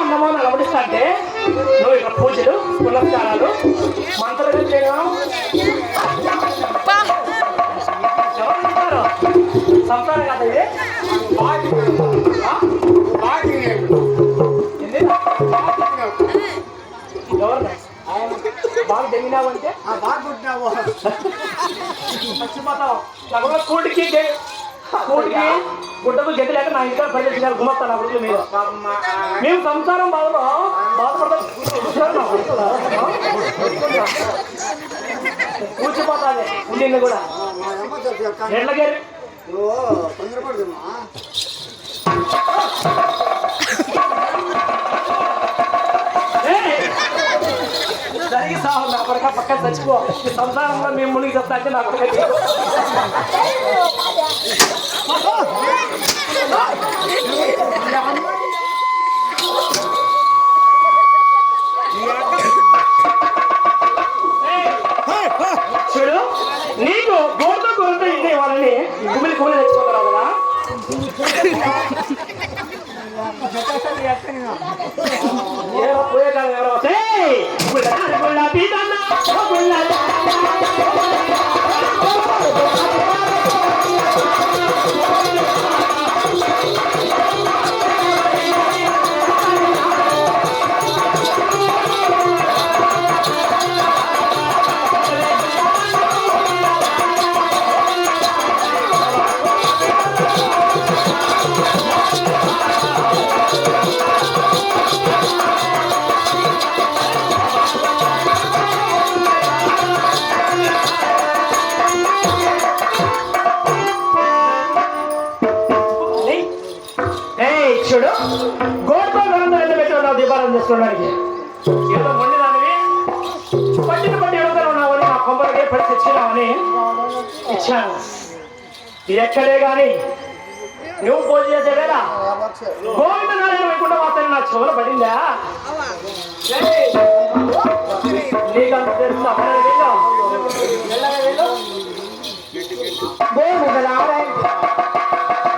అన్నమో నిలబడిస్తా అంటే నువ్వు ఇక్కడ పూజలు పునస్కారాలు మంత్రాలు చేయడం సంసారం కదా ఇది ఎవరు బాగా జరిగినావు అంటే బాగా పుట్టినావు మర్చిపోతావు కూటికి గుడ్డకు గడ్డి లేక నా ఇంట్లో ప్రజలు గుమస్తాను నా గుడ్లు మీరు మేము సంసారం బాధలో బాధపడతాం కూర్చిపోతాది ఉండింది కూడా ఎట్లగారి జరిగి సాగు నా కొడుక పక్కన చచ్చిపో ఈ సంసారంలో మేము మునిగి చెప్తా అంటే నా కొడుక చూడు నీకు గోడతో కొరత ఇంటే వాళ్ళని కుమిలి కుమిలి తెచ్చిపోతారు కదా పోయే కాదు ఎవరో చూడు గోడతో గణంతో ఎంత పెట్టుకున్నావు దీపాలను చేసుకోవడానికి ఏదో మొండి దానివి పట్టిన పట్టి ఎడుగుతాను ఉన్నావని నా కొమ్మలకే పడి తెచ్చినావని ఇచ్చాను ఎక్కడే గాని నువ్వు పూజ చేసేవేలా గోవింద నారాయణ వైకుంఠ వార్తని నా చెవులు పడిందా నీకంత తెలుసు అక్కడ వెళ్ళు గోవింద